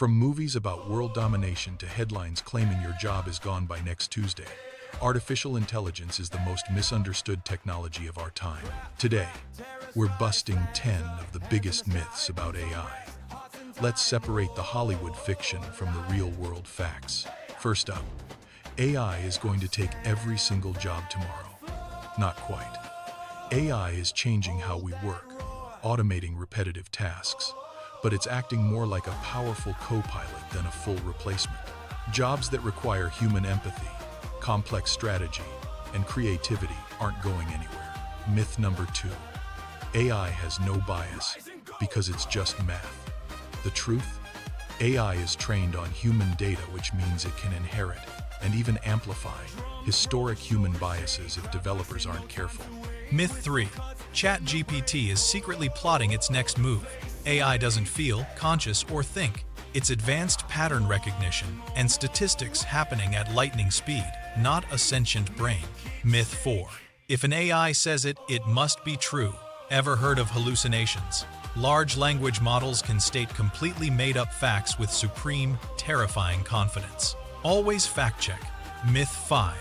From movies about world domination to headlines claiming your job is gone by next Tuesday, artificial intelligence is the most misunderstood technology of our time. Today, we're busting 10 of the biggest myths about AI. Let's separate the Hollywood fiction from the real-world facts. First up, AI is going to take every single job tomorrow. Not quite. AI is changing how we work, automating repetitive tasks, but it's acting more like a powerful co-pilot than a full replacement. Jobs that require human empathy, complex strategy, and creativity aren't going anywhere. Myth number 2. AI has no bias because it's just math. The truth? AI is trained on human data, which means it can inherit and even amplify historic human biases if developers aren't careful. Myth 3. ChatGPT is secretly plotting its next move. AI doesn't feel, conscious, or think. It's advanced pattern recognition and statistics happening at lightning speed, not a sentient brain. Myth 4. If an AI says it, it must be true. Ever heard of hallucinations? Large language models can state completely made-up facts with supreme, terrifying confidence. Always fact-check. Myth 5.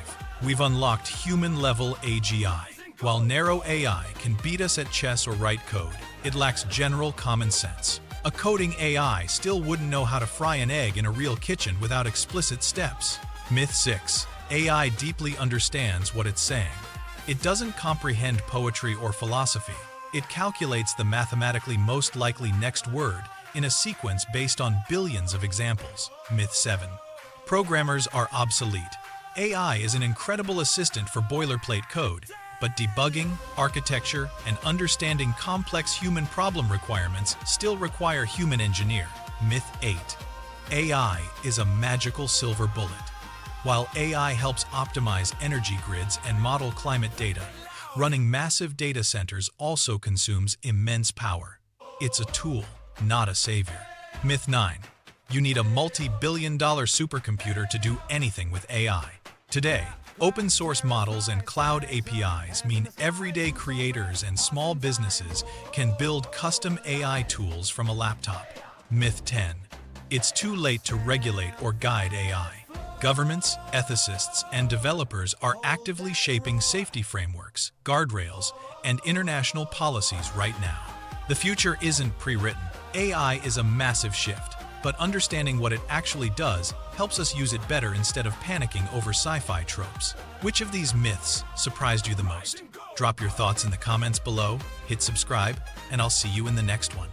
We've unlocked human-level AGI. While narrow AI can beat us at chess or write code, it lacks general common sense. A coding AI still wouldn't know how to fry an egg in a real kitchen without explicit steps. Myth 6. AI deeply understands what it's saying. It doesn't comprehend poetry or philosophy. It calculates the mathematically most likely next word in a sequence based on billions of examples. Myth 7. Programmers are obsolete. AI is an incredible assistant for boilerplate code, but debugging, architecture, and understanding complex human problem requirements still require human engineer. Myth 8. AI is a magical silver bullet. While AI helps optimize energy grids and model climate data, running massive data centers also consumes immense power. It's a tool, not a savior. Myth 9. You need a multi-billion-dollar supercomputer to do anything with AI. Today, open-source models and cloud APIs mean everyday creators and small businesses can build custom AI tools from a laptop. Myth 10. It's too late to regulate or guide AI. Governments, ethicists, and developers are actively shaping safety frameworks, guardrails, and international policies right now. The future isn't pre-written. AI is a massive shift, but understanding what it actually does helps us use it better instead of panicking over sci-fi tropes. Which of these myths surprised you the most? Drop your thoughts in the comments below, hit subscribe, and I'll see you in the next one.